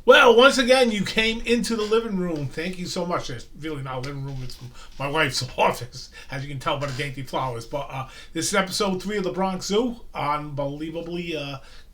Well, once again, you came into the living room. Thank you so much. It's really not a living room. It's my wife's office, as you can tell by the dainty flowers. But this is episode 3 of the Bronx Zoo. Unbelievably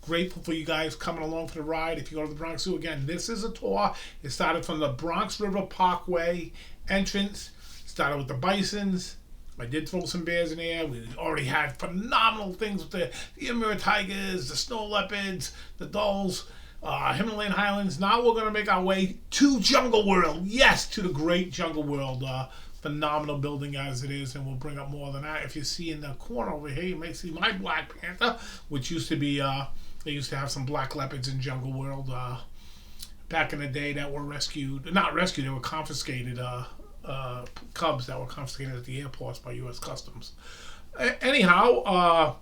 grateful for you guys coming along for the ride. If you go to the Bronx Zoo, again, this is a tour. It started from the Bronx River Parkway entrance. Started with the bisons. I did throw some bears in there. We already had phenomenal things with the Emir tigers, the snow leopards, the dulls. Himalayan highlands. Now we're going to make our way to Jungleworld. Yes, to the great Jungleworld. Phenomenal building as it is, and we'll bring up more than that. If you see in the corner over here, you may see my Black Panther, which used to be, they used to have some black leopards in Jungleworld back in the day that were rescued. Not rescued, they were confiscated, cubs that were confiscated at the airports by U.S. Customs. Anyhow,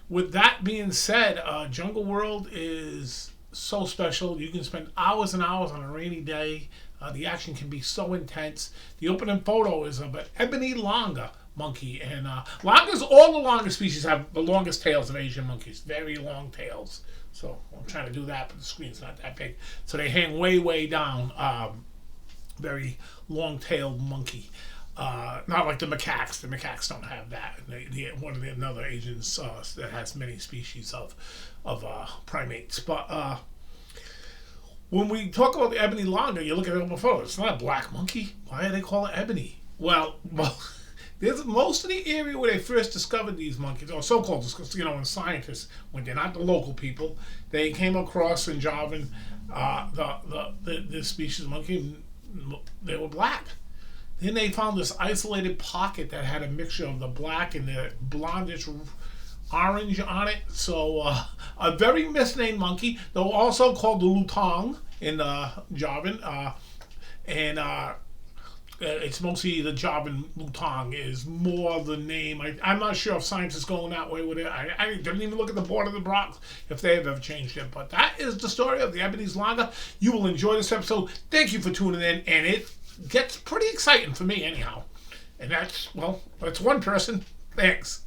with that being said, Jungleworld is so special. You can spend hours and hours on a rainy day. The action can be so intense. The opening photo is of an ebony longa monkey, and longas, all the longa species have the longest tails of Asian monkeys, very long tails. So I'm trying to do that, but the screen's not that big, so they hang way down. Very long-tailed monkey. Not like the macaques. The macaques don't have that. One of the another Asians that has many species of primates. But when we talk about the ebony longa, you look at it before. It's not a black monkey. Why do they call it ebony? Well, there's most of the area where they first discovered these monkeys, or so-called, when scientists, when they're not the local people, they came across in Java the species of monkey. They were black. Then they found this isolated pocket that had a mixture of the black and the blondish orange on it. So a very misnamed monkey, though also called the lutong in Javan. It's mostly the Javan lutong is more the name. I'm not sure if science is going that way with it. I didn't even look at the board of the Bronx if they have ever changed it. But that is the story of the ebony's longa. You will enjoy this episode. Thank you for tuning in, and it gets pretty exciting for me anyhow. And that's one person. Thanks.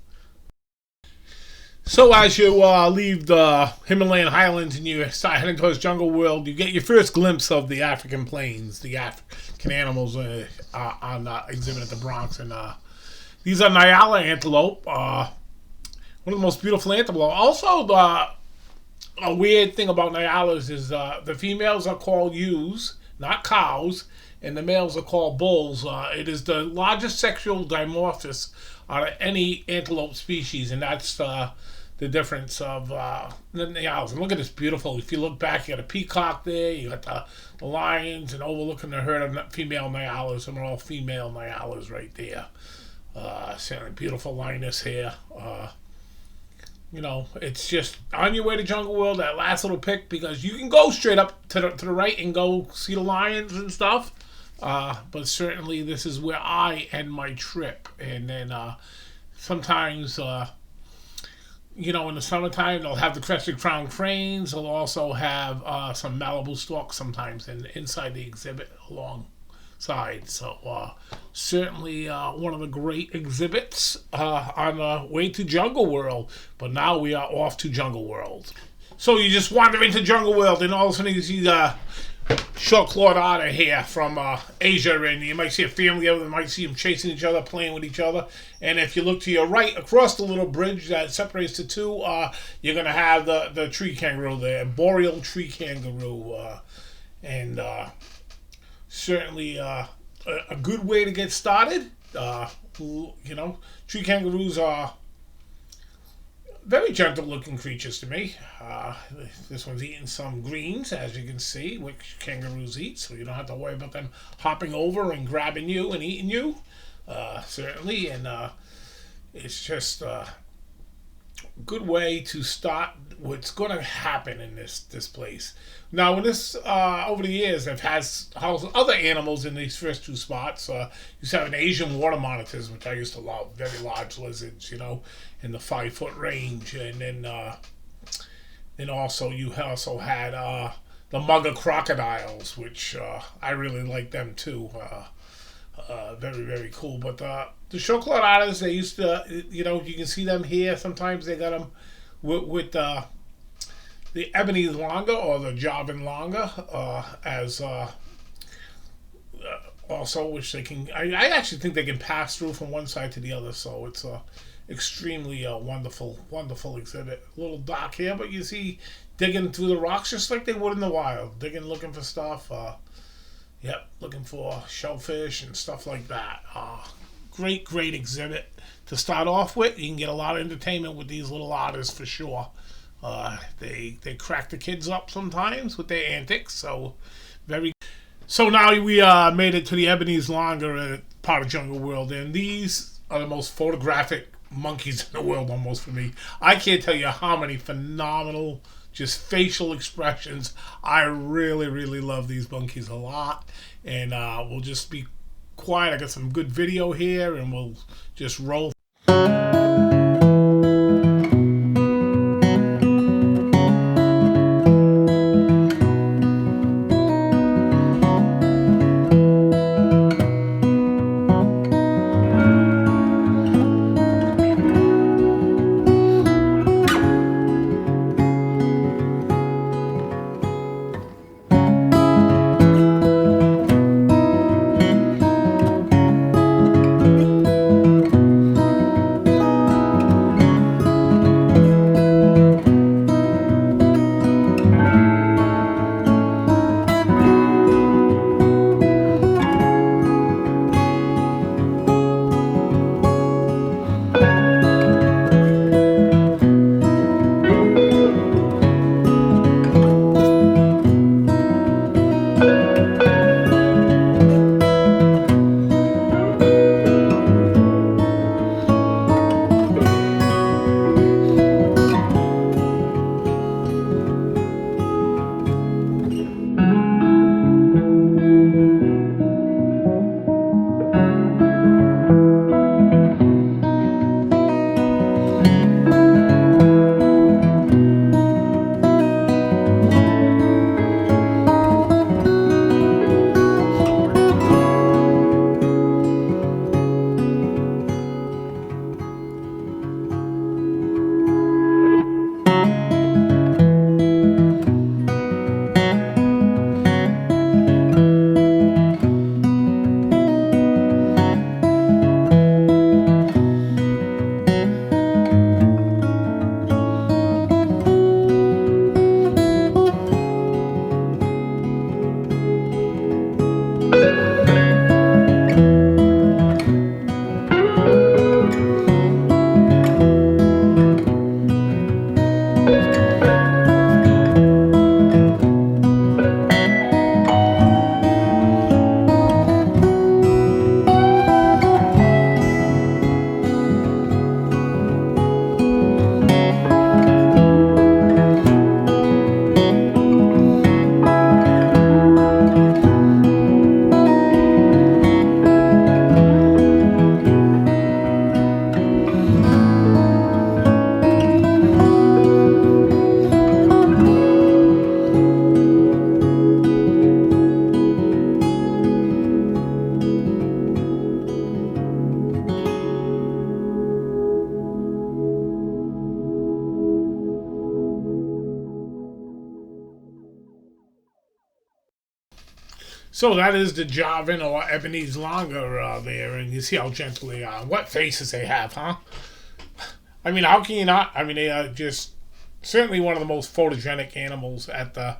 So as you leave the Himalayan highlands and you start heading towards Jungleworld, you get your first glimpse of the African plains, the African animals on exhibit at the Bronx. And these are Nyala antelope, one of the most beautiful antelope. Also, a weird thing about Nyalas is the females are called ewes, not cows, and the males are called bulls. It is the largest sexual dimorphous out of any antelope species, and that's the difference of the Nyalas. And look at this beautiful. If you look back, you got a peacock there, you got the lions, and overlooking the herd of female Nyalas, and they're all female Nyalas right there. Certainly beautiful lioness here. It's just on your way to Jungleworld, that last little pic, because you can go straight up to the right and go see the lions and stuff. But certainly this is where I end my trip. And then sometimes, in the summertime, they'll have the crested crown cranes. They'll also have some Malibu storks sometimes inside the exhibit alongside. So certainly one of the great exhibits on the way to Jungleworld. But now we are off to Jungleworld. So you just wander into Jungleworld, and all of a sudden you see the short-clawed otter here from Asia, and you might see a family of them, you might see them chasing each other, playing with each other. And if you look to your right, across the little bridge that separates the two, you're going to have the tree kangaroo, the boreal tree kangaroo. And certainly a good way to get started. Tree kangaroos are very gentle-looking creatures to me. This one's eating some greens, as you can see, which kangaroos eat, so you don't have to worry about them hopping over and grabbing you and eating you. Certainly, and it's just a good way to start what's going to happen in this place. Now, when this over the years, I've housed other animals in these first two spots. You used to have an Asian water monitors, which I used to love, very large lizards, in the 5-foot range, and then also you also had the mugger crocodiles, which I really like them too. Very, very cool. But the short-clawed otters, they used to, you can see them here. Sometimes they got them with the ebony longa or the Javan longa, as also, which they can. I actually think they can pass through from one side to the other. So it's a extremely wonderful exhibit. A little dark here, but you see digging through the rocks just like they would in the wild, digging, looking for stuff. Yep, looking for shellfish and stuff like that. Great exhibit to start off with. You can get a lot of entertainment with these little otters for sure. They crack the kids up sometimes with their antics. So now we made it to the Ebony's Longer part of Jungle World, and these are the most photographic monkeys in the world almost for me. I can't tell you how many phenomenal just facial expressions. I really love these monkeys a lot, and we'll just be quiet. I got some good video here, and we'll just roll. So that is the Javan or Ebony's Longer there, and you see how gentle they are. What faces they have, huh? I mean, how can you not? I mean, they are just certainly one of the most photogenic animals at the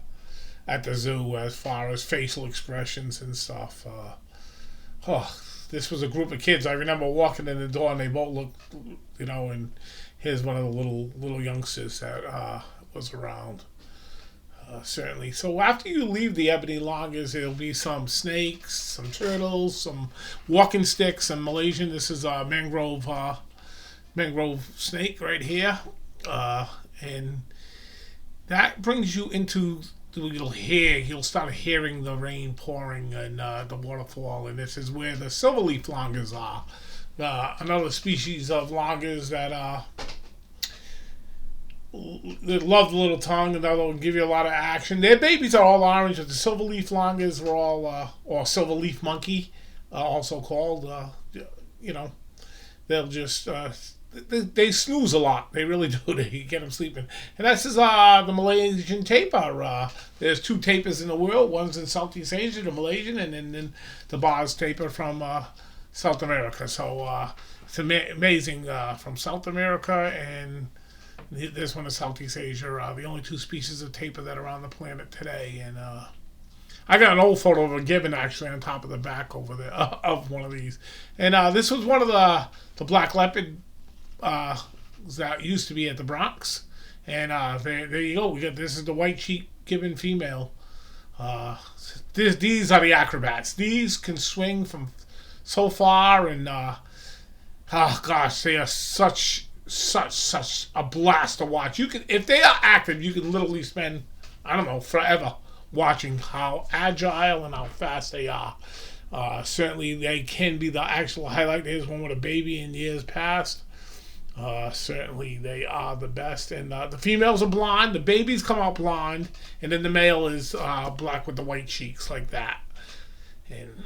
zoo as far as facial expressions and stuff. This was a group of kids. I remember walking in the door, and they both looked, and here's one of the little youngsters that was around. Certainly. So after you leave the Ebony Longers, there'll be some snakes, some turtles, some walking sticks, some Malaysian. This is a mangrove snake right here, and that brings you into. You'll start hearing the rain pouring and the waterfall, and this is where the silverleaf longers are. Another species of longers that they love the little tongue, and they'll give you a lot of action. Their babies are all orange, but the silverleaf longers were all, or silverleaf monkey, also called. They'll just they snooze a lot. They really do. They get them sleeping. And that's the Malaysian tapir. There's two tapirs in the world. One's in Southeast Asia, the Malaysian, and then the Bars tapir from South America. So it's amazing from South America, and this one is Southeast Asia. The only two species of tapir that are on the planet today. And I got an old photo of a gibbon actually on top of the back over there of one of these. And this was one of the black leopard that used to be at the Bronx. And there you go. This is the white cheek gibbon female. These are the acrobats. These can swing from so far, and oh gosh, they are such a blast to watch. You can, if they are active, you can literally spend, I don't know, forever watching how agile and how fast they are. Certainly they can be the actual highlight. There's one with a baby in years past. Certainly they are the best. And the females are blonde, the babies come out blonde, and then the male is black with the white cheeks like that. And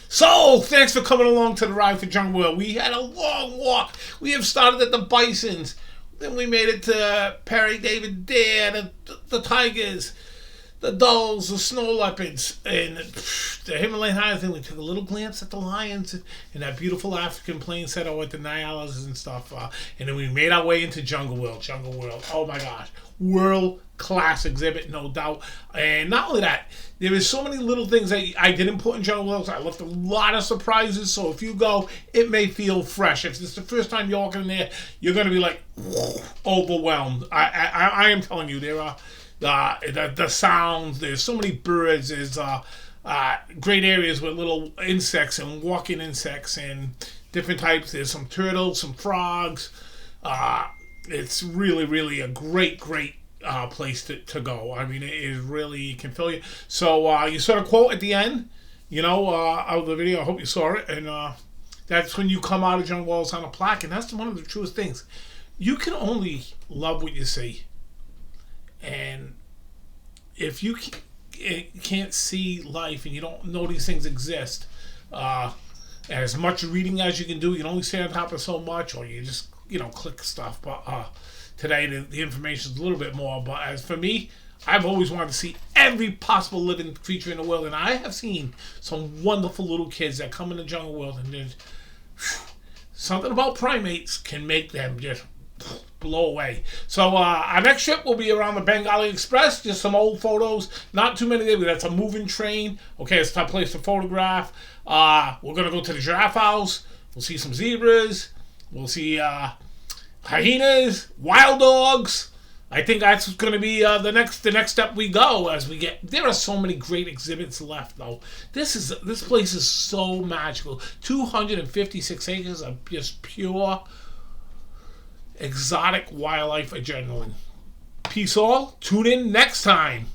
so, thanks for coming along to the Ride for Jungleworld. We had a long walk. We have started at the bisons. Then we made it to Perry David Deer, the tigers, the dulls, the snow leopards, and the Himalayan highlands. Then we took a little glance at the lions and that beautiful African plain setter with the Nyalas and stuff. And then we made our way into Jungleworld. Jungleworld, oh my gosh, world-class exhibit, no doubt. And not only that, there is so many little things that I didn't put in Jungleworld. I left a lot of surprises, so if you go, it may feel fresh. If it's the first time you're walking in there, you're going to be like overwhelmed. I am telling you, there are the sounds. There's so many birds. There's great areas with little insects and walking insects and different types. There's some turtles, some frogs. It's really, really a great place to go. I mean, it is really, it can fill you. So you saw a quote at the end, of the video. I hope you saw it. And that's when you come out of Jungleworld on a plaque. And that's one of the truest things. You can only love what you see. And if you can't see life and you don't know these things exist, as much reading as you can do, you can only stay on top of so much, or you just, click stuff. But today, the information is a little bit more. But as for me, I've always wanted to see every possible living creature in the world. And I have seen some wonderful little kids that come in the Jungleworld, and there's something about primates can make them just blow away. So our next trip will be around the Bengali Express. Just some old photos. Not too many there, but that's a moving train. Okay, it's a tough place to photograph. We're going to go to the giraffe house. We'll see some zebras. We'll see hyenas, wild dogs. I think that's going to be the next step we go as we get. There are so many great exhibits left, though. This place is so magical. 256 acres of just pure exotic wildlife adrenaline. Peace all. Tune in next time.